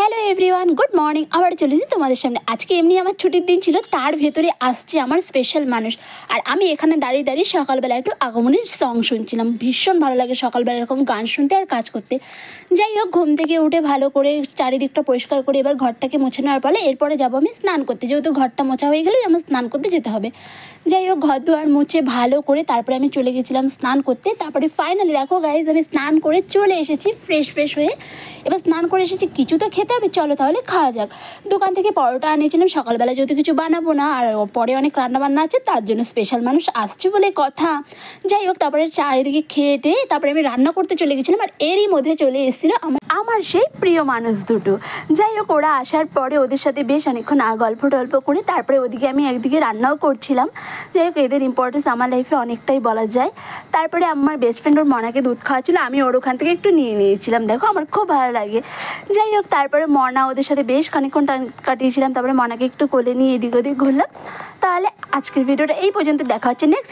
Hello everyone, good morning. আবার চলেছি তোমাদের সামনে। আজকে এমনি আমার ছুটির দিন ছিল, তার ভেতরে আসছে আমার স্পেশাল মানুষ। আর আমি এখানে দাঁড়িয়ে দাঁড়িয়ে সকালবেলা একটু আগমনের সং শুনছিলাম। ভীষণ ভালো লাগে সকালবেলা এরকম গান শুনতে আর কাজ করতে। যাই হোক, ঘুম থেকে উঠে ভালো করে চারিদিকটা পরিষ্কার করে এবার ঘরটাকে মুছে নেওয়ার পরে এরপরে যাবো আমি স্নান করতে, যেহেতু ঘরটা মোছা হয়ে গেলে আমার স্নান করতে যেতে হবে। যাই হোক, ঘর দুয়ার মুছে ভালো করে তারপরে আমি চলে গেছিলাম স্নান করতে। তারপরে ফাইনালি দেখো গাইজ, আমি স্নান করে চলে এসেছি ফ্রেশ হয়ে। এবার স্নান করে এসেছি, কিছু তো খেতে হবে, চলো তাহলে খাওয়া যাক। দোকান থেকে পরোটা আনিয়েছিলাম, সকালবেলা যেহেতু কিছু বানাবো না আর পরে অনেক রান্নাবান্না আছে, তার জন্য স্পেশাল মানুষ আসছে বলে কথা। যাই হোক, তারপরে চা এদিকে খেয়ে টেয়ে তারপরে আমি রান্না করতে চলে গেছিলাম। আর এরই মধ্যে চলে এসেছিলো আমার সেই প্রিয় মানুষ দুটো। যাই হোক, ওরা আসার পরে ওদের সাথে বেশ অনেকক্ষণ গল্প টল্প করে তারপরে ওদিকে আমি একদিকে রান্নাও করছিলাম। যাই হোক, এদের ইম্পর্টেন্স আমার লাইফে অনেকটাই বলা যায়। তারপরে আমার বেস্ট ফ্রেন্ড ওর মনাকে দুধ খাওয়াচ্ছিলো, আমি ওর ওখান থেকে একটু নিয়ে নিয়েছিলাম। দেখো, আমার খুব ভালো লাগে। যাই হোক, তারপরে মনা ওদের সাথে বেশ খানিকক্ষণ কাটিয়েছিলাম। তারপরে মনাকে একটু কোলে নিয়ে এদিক ওদিক ঘুরলাম। তাহলে আজকের ভিডিওটা এই পর্যন্ত, দেখা হচ্ছে নেক্সট।